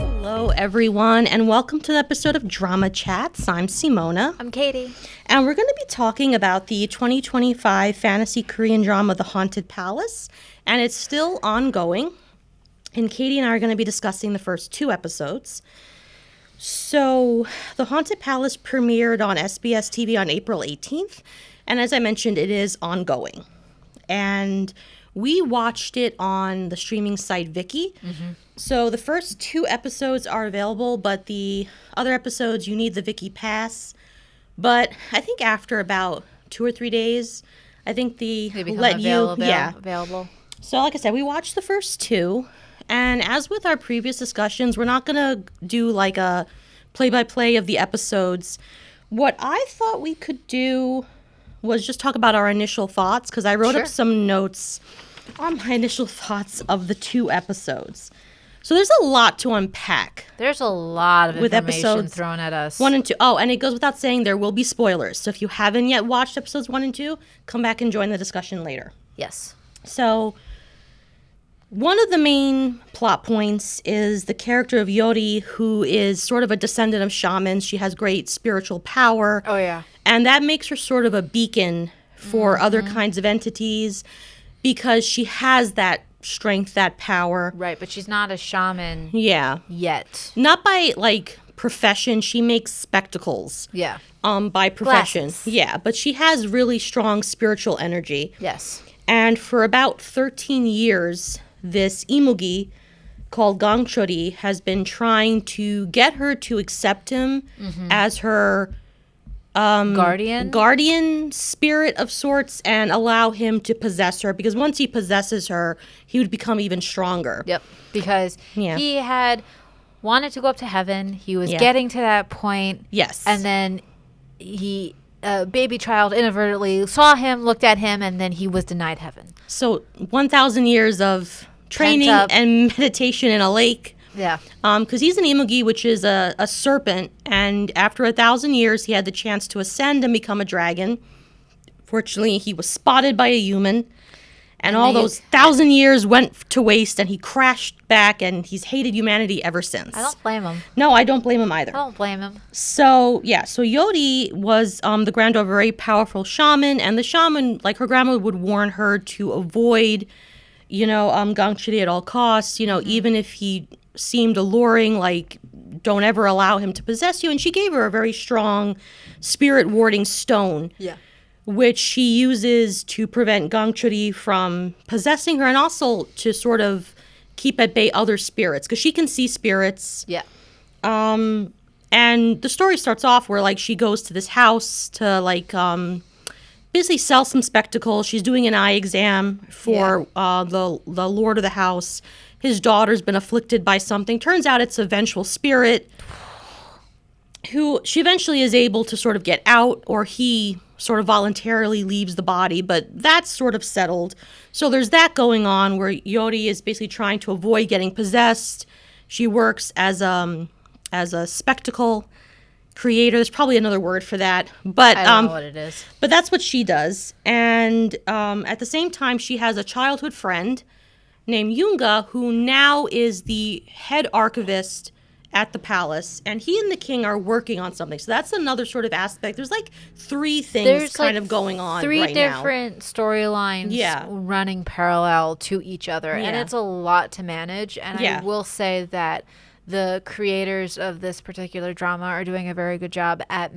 Hello, everyone, and welcome to the episode of Drama Chats. I'm Simona. I'm Katie. And we're going to be talking about the 2025 fantasy Korean drama, The Haunted Palace, and it's still ongoing. And Katie and I are going to be discussing the first 2 episodes. So, The Haunted Palace premiered on SBS TV on April 18th, and as I mentioned, it is ongoing. And we watched it on the streaming site Viki. Mm-hmm. So the first 2 episodes are available, but the other episodes, you need the Viki Pass. But I think after about 2 or 3 days, I think they let available. So like I said, we watched the first 2. And as with our previous discussions, we're not going to do like a play-by-play of the episodes. What I thought we could do was just talk about our initial thoughts, because I wrote up some notes on my initial thoughts of the 2 episodes. So there's a lot to unpack. There's a lot of information thrown at us. 1 and 2. Oh, and it goes without saying there will be spoilers. So if you haven't yet watched episodes 1 and 2, come back and join the discussion later. Yes. So one of the main plot points is the character of Yori, who is sort of a descendant of shamans. She has great spiritual power. Oh, yeah. And that makes her sort of a beacon for other kinds of entities because she has that strength, that power. Right, but she's not a shaman yet. Not by, like, profession. She makes spectacles. Yeah. By profession. Glasses. Yeah, but she has really strong spiritual energy. Yes. And for about 13 years, this imugi called Gangchori has been trying to get her to accept him as her guardian spirit of sorts and allow him to possess her, because once he possesses her, he would become even stronger. Yep, because he had wanted to go up to heaven. He was getting to that point. Yes. And then a baby child inadvertently saw him, looked at him, and then he was denied heaven. So 1,000 years of training and meditation in a lake. Yeah. Because he's an imugi, which is a serpent, and after 1,000 years, he had the chance to ascend and become a dragon. Fortunately, he was spotted by a human, and all those 1,000 years went to waste, and he crashed back, and he's hated humanity ever since. I don't blame him. No, I don't blame him either. I don't blame him. So Yori was the granddaughter of a very powerful shaman, and the shaman, like her grandmother, would warn her to avoid, Gangchiri at all costs, even if he seemed alluring, like, don't ever allow him to possess you. And she gave her a very strong spirit warding stone, which she uses to prevent Gangchuri from possessing her and also to sort of keep at bay other spirits, because she can see spirits. Yeah. And the story starts off where, like, she goes to this house to, like, basically sell some spectacles. She's doing an eye exam for the lord of the house. His daughter's been afflicted by something. Turns out it's a vengeful spirit who she eventually is able to sort of get out, or he sort of voluntarily leaves the body, but that's sort of settled. So there's that going on where Yori is basically trying to avoid getting possessed. She works as a spectacle creator. There's probably another word for that, but I don't know what it is. But that's what she does. And at the same time, she has a childhood friend named Yunga, who now is the head archivist at the palace, and he and the king are working on something. So that's another sort of aspect. There's like 3 things going on 3 right now. 3 different storylines running parallel to each other, and it's a lot to manage. And I will say that the creators of this particular drama are doing a very good job at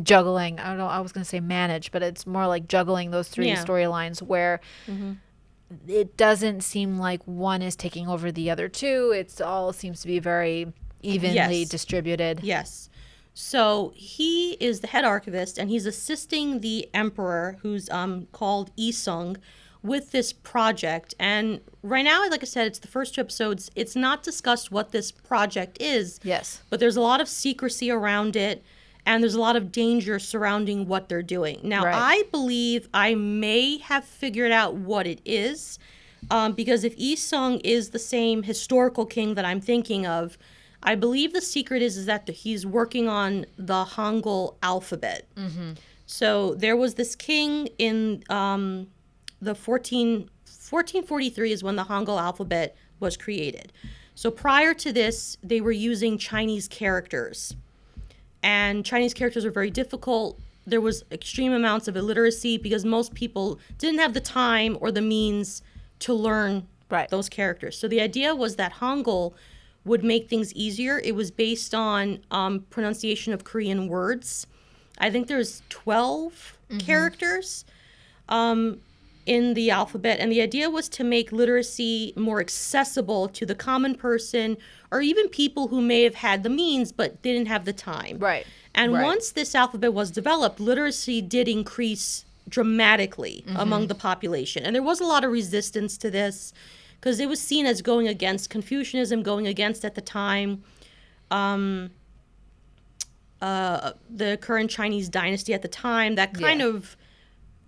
juggling. I don't know, I was going to say manage, but it's more like juggling those 3 storylines where it doesn't seem like one is taking over the other 2. It all seems to be very evenly distributed. Yes. So he is the head archivist, and he's assisting the emperor, who's called Isung, with this project. And right now, like I said, it's the first 2 episodes. It's not discussed what this project is. Yes. But there's a lot of secrecy around it, and there's a lot of danger surrounding what they're doing. Now, I believe I may have figured out what it is, because if Isung is the same historical king that I'm thinking of, I believe the secret is that he's working on the Hangul alphabet. Mm-hmm. So there was this king in the 1443 is when the Hangul alphabet was created. So prior to this, they were using Chinese characters. And Chinese characters were very difficult. There was extreme amounts of illiteracy because most people didn't have the time or the means to learn those characters. So the idea was that Hangul would make things easier. It was based on pronunciation of Korean words. I think there's 12 characters in the alphabet, and the idea was to make literacy more accessible to the common person or even people who may have had the means but didn't have the time. Right. And once this alphabet was developed, literacy did increase dramatically among the population. And there was a lot of resistance to this because it was seen as going against Confucianism, going against, at the time, the current Chinese dynasty at the time that kind of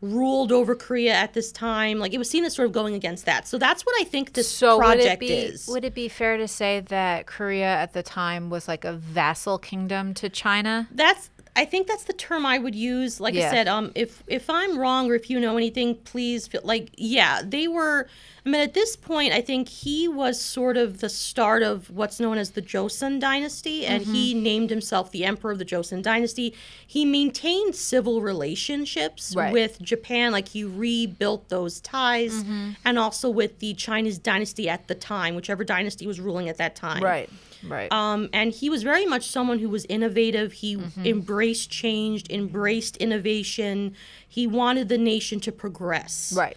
ruled over Korea at this time. Like, it was seen as sort of going against that. So that's what I think this project is. Would it be fair to say that Korea at the time was like a vassal kingdom to China? I think that's the term I would use. Like I said, if I'm wrong or if you know anything, please feel like, they were, I mean, at this point, I think he was sort of the start of what's known as the Joseon dynasty, and he named himself the emperor of the Joseon dynasty. He maintained civil relationships with Japan, like he rebuilt those ties, and also with the Chinese dynasty at the time, whichever dynasty was ruling at that time. Right. And he was very much someone who was innovative. He embraced change, embraced innovation. He wanted the nation to progress. Right.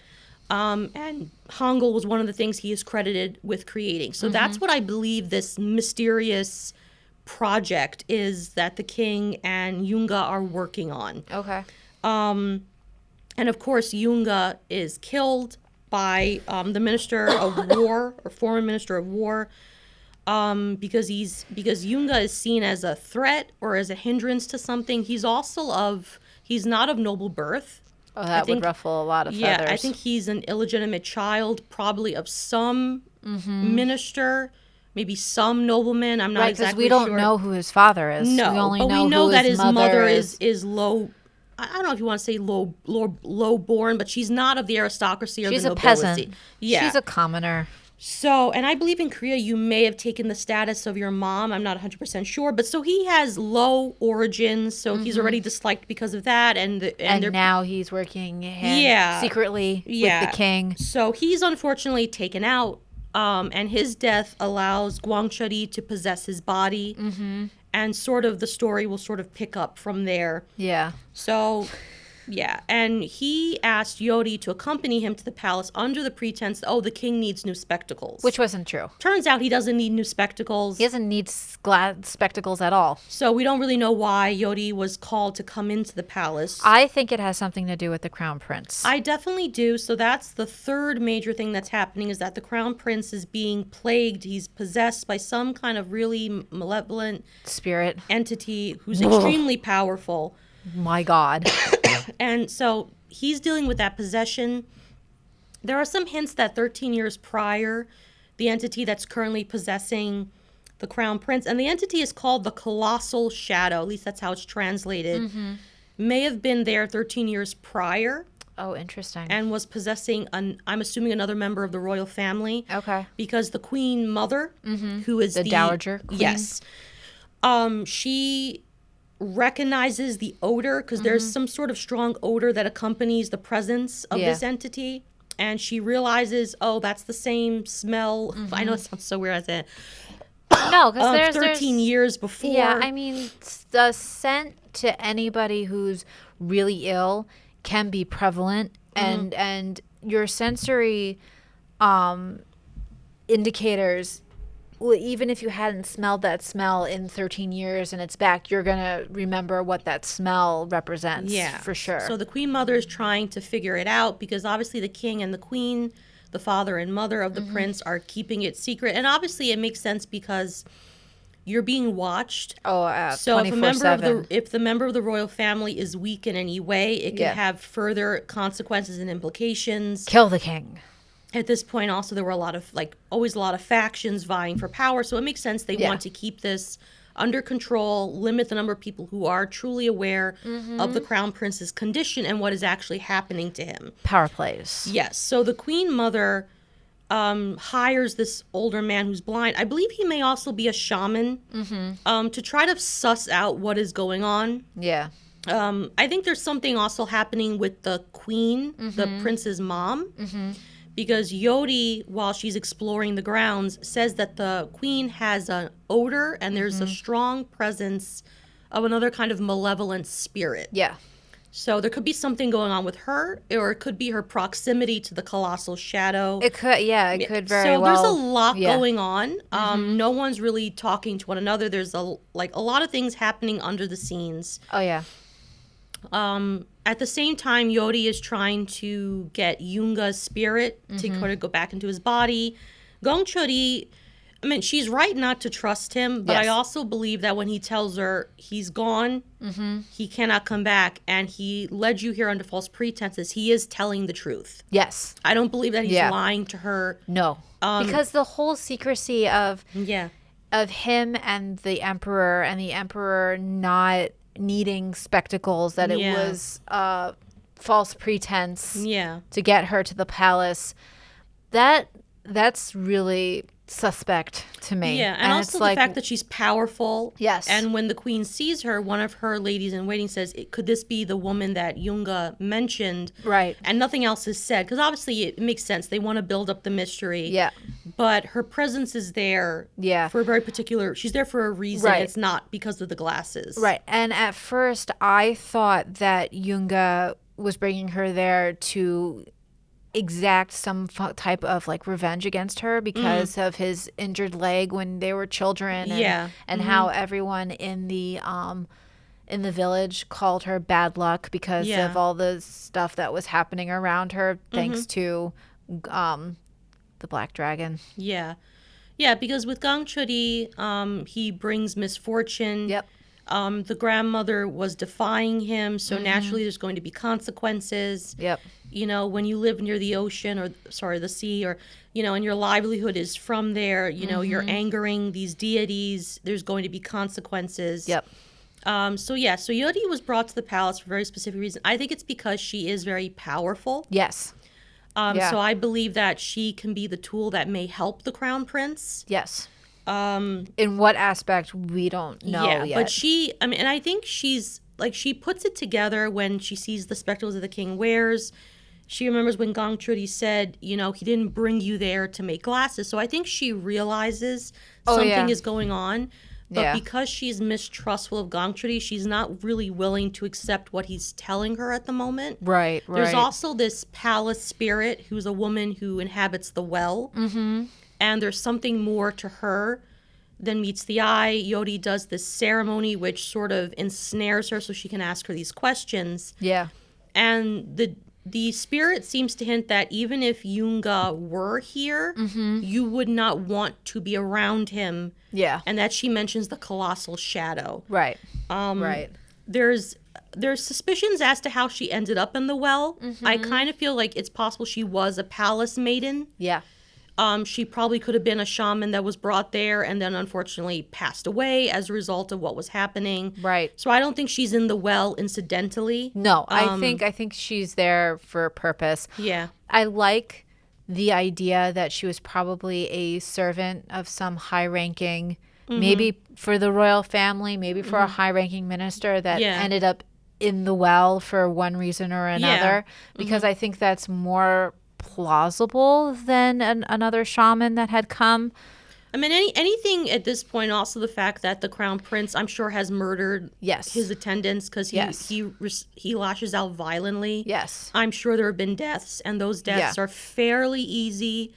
And Hangul was one of the things he is credited with creating. So that's what I believe this mysterious project is that the king and Yunga are working on. Okay. And of course, Yunga is killed by the Minister of War, or former Minister of War, because Yunga is seen as a threat or as a hindrance to something. He's not of noble birth. Oh, that would ruffle a lot of feathers. Yeah, I think he's an illegitimate child, probably of some minister, maybe some nobleman. I'm not exactly sure. Because we don't know who his father is. No, we only but know we know who that his mother is low. I don't know if you want to say low born, but she's not of the aristocracy or the nobility. She's a peasant. Yeah. She's a commoner. So, and I believe in Korea you may have taken the status of your mom. I'm not 100% sure. But so he has low origins, so he's already disliked because of that. And now he's working secretly with the king. So he's unfortunately taken out, and his death allows Gwangcheori to possess his body. And sort of the story will sort of pick up from there. Yeah. So... yeah, and he asked Yori to accompany him to the palace under the pretense that, the king needs new spectacles. Which wasn't true. Turns out he doesn't need new spectacles. He doesn't need spectacles at all. So we don't really know why Yori was called to come into the palace. I think it has something to do with the crown prince. I definitely do. So that's the third major thing that's happening, is that the crown prince is being plagued. He's possessed by some kind of really malevolent spirit entity who's extremely powerful. My God. And so he's dealing with that possession. There are some hints that 13 years prior, the entity that's currently possessing the crown prince, and the entity is called the Colossal Shadow, at least that's how it's translated, may have been there 13 years prior. Oh, interesting. And was possessing, I'm assuming, another member of the royal family. Okay. Because the queen mother, who is the dowager queen. Yes. She recognizes the odor, because there's some sort of strong odor that accompanies the presence of this entity, and she realizes, that's the same smell. I know it sounds so weird as it. No, because there's 13 years before. Yeah, I mean, the scent to anybody who's really ill can be prevalent, and your sensory indicators, even if you hadn't smelled that smell in 13 years and it's back, you're going to remember what that smell represents. Yeah, for sure. So the queen mother is trying to figure it out, because obviously the king and the queen, the father and mother of the prince, are keeping it secret. And obviously it makes sense because you're being watched. So if the member of the royal family is weak in any way, it can have further consequences and implications. Kill the king. At this point, also, there were always a lot of factions vying for power. So it makes sense they want to keep this under control, limit the number of people who are truly aware of the Crown Prince's condition and what is actually happening to him. Power plays. Yes. So the Queen Mother hires this older man who's blind. I believe he may also be a shaman to try to suss out what is going on. Yeah. I think there's something also happening with the Queen, the Prince's mom, because Yodi, while she's exploring the grounds, says that the Queen has an odor and there's a strong presence of another kind of malevolent spirit. Yeah. So there could be something going on with her, or it could be her proximity to the colossal shadow. It could, it could very well. So there's a lot going on. No one's really talking to one another. There's a lot of things happening under the scenes. Oh, yeah. At the same time, Yodi is trying to get Yunga's spirit to kind of go back into his body. Gongchuri, I mean, she's right not to trust him, but I also believe that when he tells her he's gone, he cannot come back, and he led you here under false pretenses, he is telling the truth. Yes. I don't believe that he's lying to her. No. Because the whole secrecy of him and the Emperor not needing spectacles, that it was false pretense to get her to the palace, that's really suspect to me. Yeah, and also the fact that she's powerful. Yes. And when the Queen sees her, one of her ladies in waiting says, could this be the woman that Yunga mentioned? Right. And nothing else is said, because obviously it makes sense. They want to build up the mystery. Yeah. But her presence is there for a very particular, she's there for a reason. Right. It's not because of the glasses. Right. And at first I thought that Yunga was bringing her there to exact some type of like revenge against her because of his injured leg when they were children, and how everyone in the village called her bad luck because of all the stuff that was happening around her thanks to the Black Dragon. Yeah, because with Gongchuri, he brings misfortune. Yep. The grandmother was defying him, so naturally there's going to be consequences. Yep. You know, when you live near the ocean the sea, or, you know, and your livelihood is from there, you know, you're angering these deities, there's going to be consequences. Yep. So Yodi was brought to the palace for a very specific reason. I think it's because she is very powerful. Yes. So I believe that she can be the tool that may help the Crown Prince. Yes. In what aspect, we don't know yet. But and I think she's, like, she puts it together when she sees the spectacles that the king wears. She remembers when Gongchuri said, you know, he didn't bring you there to make glasses. So I think she realizes something is going on. But because she's mistrustful of Gongchuri, she's not really willing to accept what he's telling her at the moment. Right. There's also this palace spirit who's a woman who inhabits the well. And there's something more to her than meets the eye. Yodi does this ceremony which sort of ensnares her so she can ask her these questions. Yeah. And the spirit seems to hint that even if Yunga were here, you would not want to be around him. Yeah. And that she mentions the colossal shadow. Right. Right. There's suspicions as to how she ended up in the well. I kind of feel like it's possible she was a palace maiden. Yeah. She probably could have been a shaman that was brought there and then unfortunately passed away as a result of what was happening. Right. So I don't think she's in the well incidentally. No, I think she's there for a purpose. Yeah. I like the idea that she was probably a servant of some high-ranking, maybe for the royal family, maybe for a high-ranking minister that ended up in the well for one reason or another. Because I think that's more plausible than another shaman that had come. I mean, anything at this point. Also, the fact that the Crown Prince, I'm sure, has murdered his attendants because he lashes out violently. Yes, I'm sure there have been deaths, and those deaths are fairly easy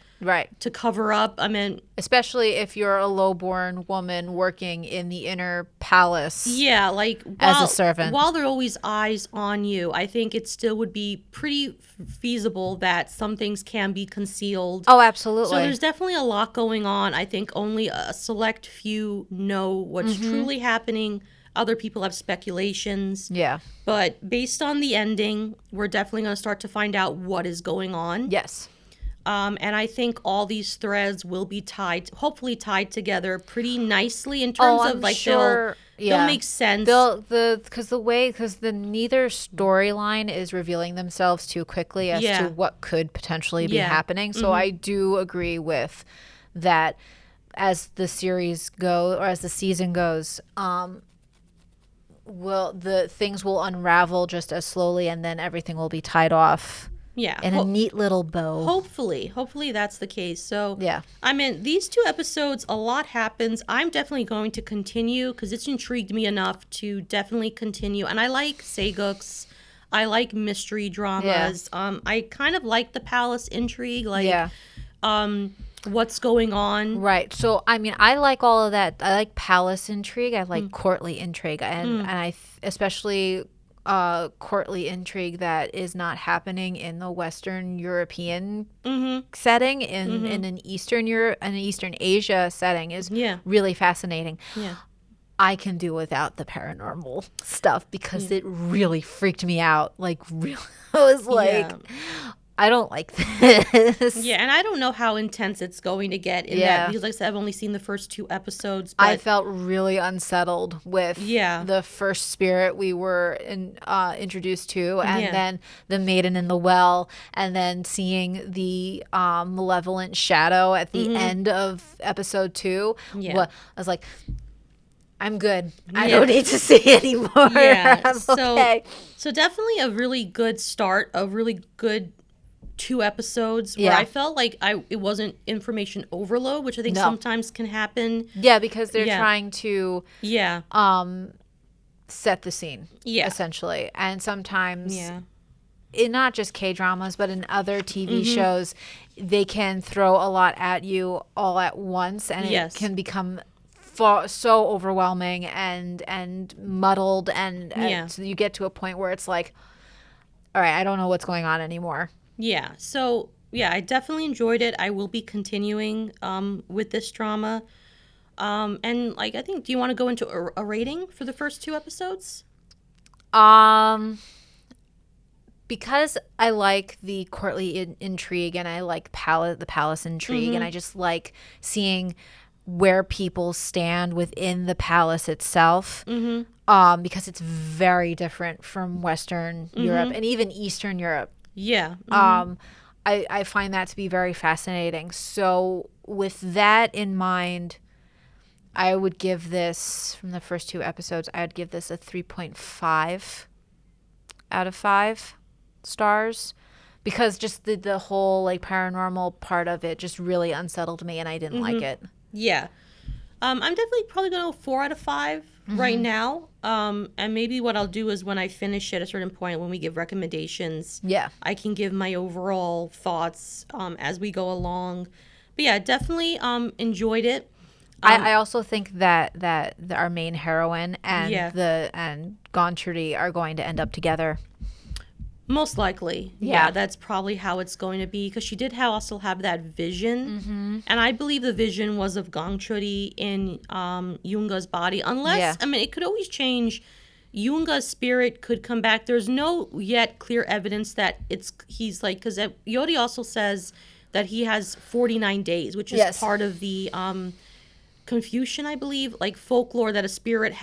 to cover up. I mean, especially if you're a lowborn woman working in the inner palace. Yeah, like as a servant. While there are always eyes on you, I think it still would be pretty feasible that some things can be concealed. Oh, absolutely. So there's definitely a lot going on. I think only a select few know what's truly happening. Other people have speculations. Yeah. But based on the ending, we're definitely going to start to find out what is going on. Yes. And I think all these threads will be hopefully tied together pretty nicely in terms of like sure, they'll make sense. Because the neither storyline is revealing themselves too quickly as to what could potentially be happening. So I do agree with that. As the series go, or as the season goes, the things will unravel just as slowly, and then everything will be tied off. Yeah. In a neat little bow. Hopefully that's the case. So, yeah. I mean, these 2 episodes, a lot happens. I'm definitely going to continue because it's intrigued me enough to definitely continue. And I like Saeguk's. I like mystery dramas. Yeah. I kind of like the palace intrigue. Like, what's going on. Right. So, I mean, I like all of that. I like palace intrigue. I like courtly intrigue. And I especially... courtly intrigue that is not happening in the Western European setting in an Eastern Europe and an Eastern Asia setting is really fascinating. Yeah. I can do without the paranormal stuff because it really freaked me out. Like, really, I was like, I don't like this. Yeah, and I don't know how intense it's going to get in that because, like I said, I've only seen the first 2 episodes. But I felt really unsettled with the first spirit we were introduced to, and then the maiden in the well, and then seeing the malevolent shadow at the end of episode 2. I was like, I'm good. I don't need to see anymore. Yeah, I'm okay. So definitely a really good start, a really good 2 episodes where I felt like it wasn't information overload, which I think sometimes can happen. Yeah, because they're trying to set the scene, essentially. And sometimes in not just K-dramas, but in other TV shows, they can throw a lot at you all at once, and it can become so overwhelming and muddled, and so you get to a point where it's like, all right, I don't know what's going on anymore. Yeah. So, I definitely enjoyed it. I will be continuing with this drama. And, like, I think, do you want to go into a rating for the first 2 episodes? Because I like the courtly intrigue, and I like the palace intrigue, and I just like seeing where people stand within the palace itself. Because it's very different from Western Europe and even Eastern Europe. Yeah. I find that to be very fascinating. So with that in mind, I would give this, from the first 2 episodes, I would give this a 3.5 out of 5 stars, because just the whole like paranormal part of it just really unsettled me, and I didn't like it. Yeah. I'm definitely probably going to go 4 out of 5 right now. And maybe what I'll do is when I finish at a certain point, when we give recommendations, I can give my overall thoughts as we go along. But yeah, definitely enjoyed it. I also think that our main heroine and Gonchuri are going to end up together. Most likely. Yeah, that's probably how it's going to be, because she did also have that vision. And I believe the vision was of Gangchuri in Yoonga's body. Unless, I mean, it could always change. Yoonga's spirit could come back. There's no yet clear evidence that he's like, because Yori also says that he has 49 days, which is part of the Confucian, I believe, like folklore, that a spirit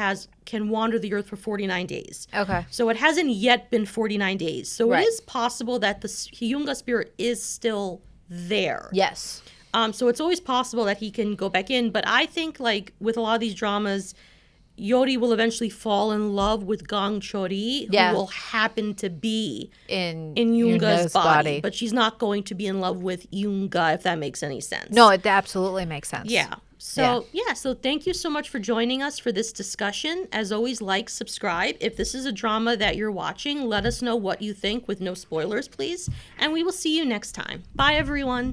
can wander the earth for 49 days. Okay. So it hasn't yet been 49 days. So it is possible that the Hyunga spirit is still there. Yes. So it's always possible that he can go back in. But I think, like, with a lot of these dramas, Yori will eventually fall in love with Gangchori, who will happen to be in Yoonga's body. But she's not going to be in love with Yoonga, if that makes any sense. No, it absolutely makes sense. Yeah. So, so thank you so much for joining us for this discussion. As always, like, subscribe. If this is a drama that you're watching, let us know what you think with no spoilers, please. And we will see you next time. Bye, everyone.